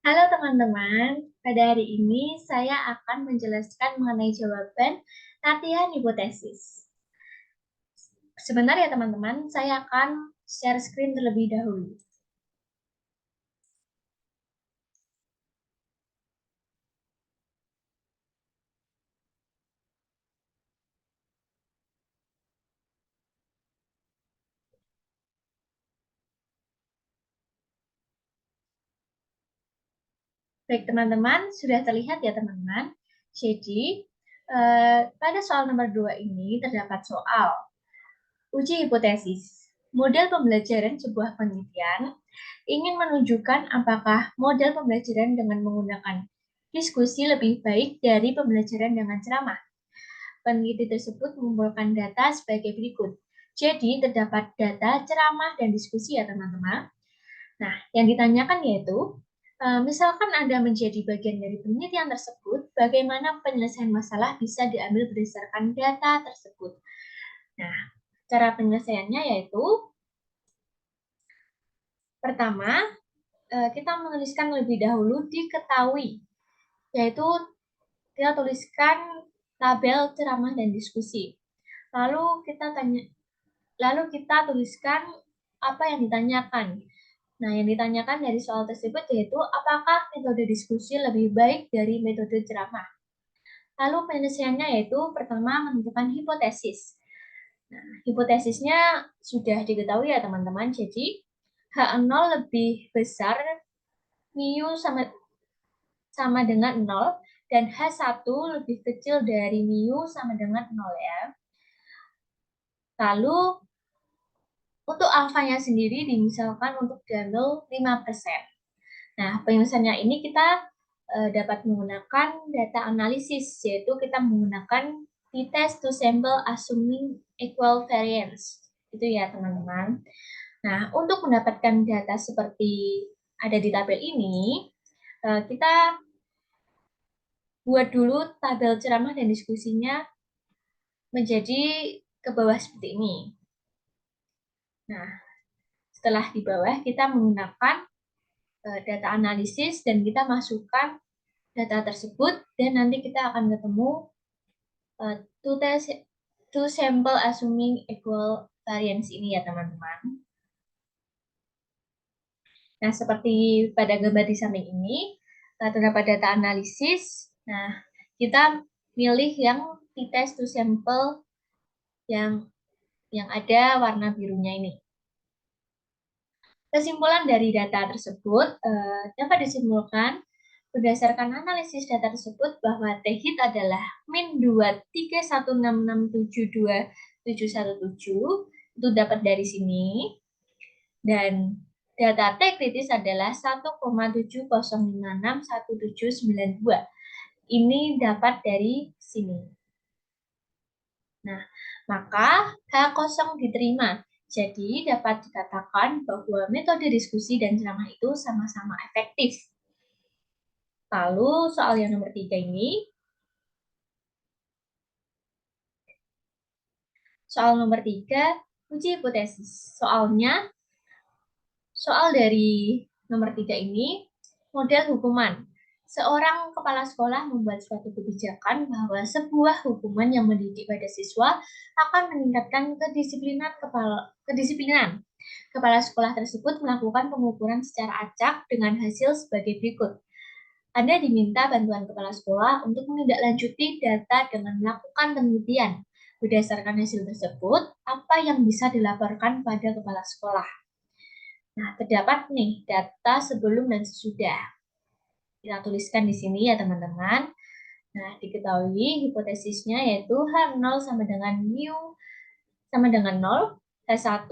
Halo teman-teman, pada hari ini saya akan menjelaskan mengenai jawaban latihan hipotesis. Sebentar ya teman-teman, saya akan share screen terlebih dahulu. Baik teman-teman, sudah terlihat ya teman-teman. Jadi, pada soal nomor 2 ini terdapat soal uji hipotesis. Model pembelajaran sebuah penelitian ingin menunjukkan apakah model pembelajaran dengan menggunakan diskusi lebih baik dari pembelajaran dengan ceramah. Peneliti tersebut mengumpulkan data sebagai berikut. Jadi, terdapat data, ceramah, dan diskusi ya teman-teman. Nah, yang ditanyakan yaitu, misalkan Anda menjadi bagian dari penelitian tersebut, bagaimana penyelesaian masalah bisa diambil berdasarkan data tersebut. Nah, cara penyelesaiannya yaitu, pertama, kita menuliskan lebih dahulu diketahui, yaitu kita tuliskan tabel ceramah dan diskusi. Lalu kita tuliskan apa yang ditanyakan. Nah, yang ditanyakan dari soal tersebut yaitu apakah metode diskusi lebih baik dari metode ceramah. Lalu penyelesaiannya yaitu pertama menentukan hipotesis. Nah, hipotesisnya sudah diketahui ya teman-teman. Jadi H0 lebih besar mu sama dengan 0 dan H1 lebih kecil dari mu sama dengan 0 ya. Lalu untuk alfanya sendiri dimisalkan untuk diambil 5%. Nah, penyelesaiannya ini kita dapat menggunakan data analisis, yaitu kita menggunakan t-test to sample assuming equal variance. Itu ya, teman-teman. Nah, untuk mendapatkan data seperti ada di tabel ini, kita buat dulu tabel ceramah dan diskusinya menjadi ke bawah seperti ini. Nah, setelah di bawah kita menggunakan data analisis dan kita masukkan data tersebut dan nanti kita akan ketemu two sample assuming equal variance ini ya teman-teman. Nah, seperti pada gambar di samping ini, terdapat data analisis. Nah, kita pilih yang t-test to sample yang ada warna birunya ini. Kesimpulan dari data tersebut dapat disimpulkan berdasarkan analisis data tersebut bahwa T-hit adalah min 23166727717 itu dapat dari sini, dan data T kritis adalah 1,70561792 ini dapat dari sini. Nah, maka H0 diterima. Jadi dapat dikatakan bahwa metode diskusi dan ceramah itu sama-sama efektif. Lalu soal yang nomor 3 ini, soal nomor 3, uji hipotesis. Soal dari nomor 3 ini, model hukuman. Seorang kepala sekolah membuat suatu kebijakan bahwa sebuah hukuman yang mendidik pada siswa akan meningkatkan kedisiplinan. Kepala sekolah tersebut melakukan pengukuran secara acak dengan hasil sebagai berikut. Anda diminta bantuan kepala sekolah untuk menindaklanjuti data dengan melakukan penelitian. Berdasarkan hasil tersebut, apa yang bisa dilaporkan pada kepala sekolah? Nah, terdapat nih data sebelum dan sesudah. Kita tuliskan di sini ya teman-teman. Nah, diketahui hipotesisnya yaitu H0 sama dengan mu sama dengan 0, H1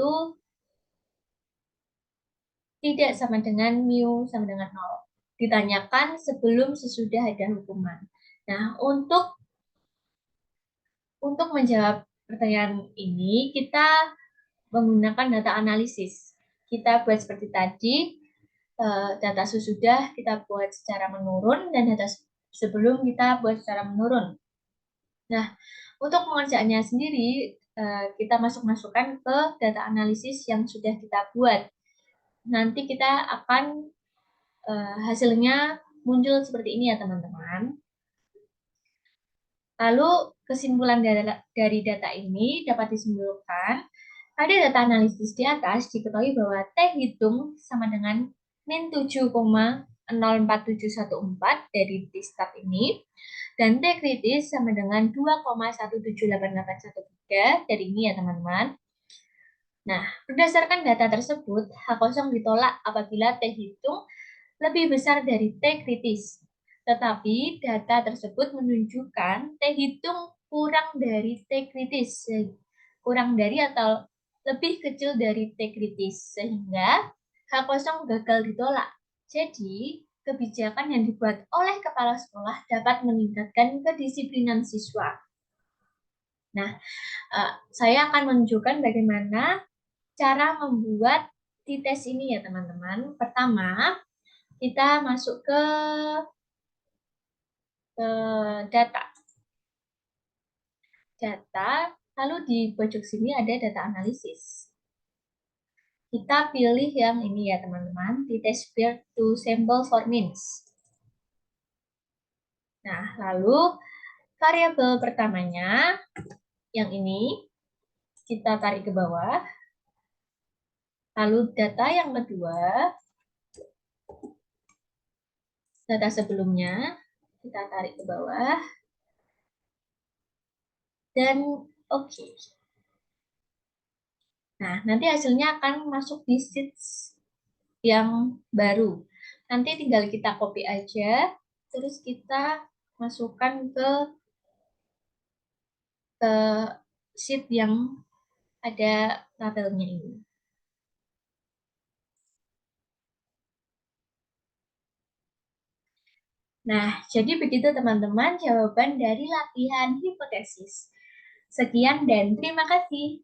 tidak sama dengan mu sama dengan 0. Ditanyakan sebelum sesudah ada hukuman. Nah, untuk menjawab pertanyaan ini, kita menggunakan data analisis. Kita buat seperti tadi, data sesudah kita buat secara menurun, dan data sebelum kita buat secara menurun. Nah, untuk pengerjaannya sendiri, kita masukkan ke data analisis yang sudah kita buat. Nanti kita akan hasilnya muncul seperti ini ya teman-teman. Lalu kesimpulan dari data ini dapat disimpulkan pada data analisis di atas diketahui bahwa T hitung sama dengan min 7,047714 dari T-stat ini dan T kritis sama dengan 2,178813 dari ini ya teman-teman. Nah, berdasarkan data tersebut, H0 ditolak apabila T hitung lebih besar dari T kritis. Tetapi data tersebut menunjukkan T hitung kurang dari T kritis, kurang dari atau lebih kecil dari T kritis, sehingga H0 gagal ditolak. Jadi, kebijakan yang dibuat oleh kepala sekolah dapat meningkatkan kedisiplinan siswa. Nah, saya akan menunjukkan bagaimana cara membuat T-test ini ya teman-teman. Pertama, kita masuk ke data. Lalu di pojok sini ada data analisis. Kita pilih yang ini ya teman-teman, T-test peer to sample for means. Nah, lalu variabel pertamanya, yang ini, kita tarik ke bawah. Lalu data yang kedua, data sebelumnya, kita tarik ke bawah. Dan oke. Nah, nanti hasilnya akan masuk di sheets yang baru. Nanti tinggal kita copy aja, terus kita masukkan ke sheet yang ada tabelnya ini. Nah, jadi begitu teman-teman jawaban dari latihan hipotesis. Sekian dan terima kasih.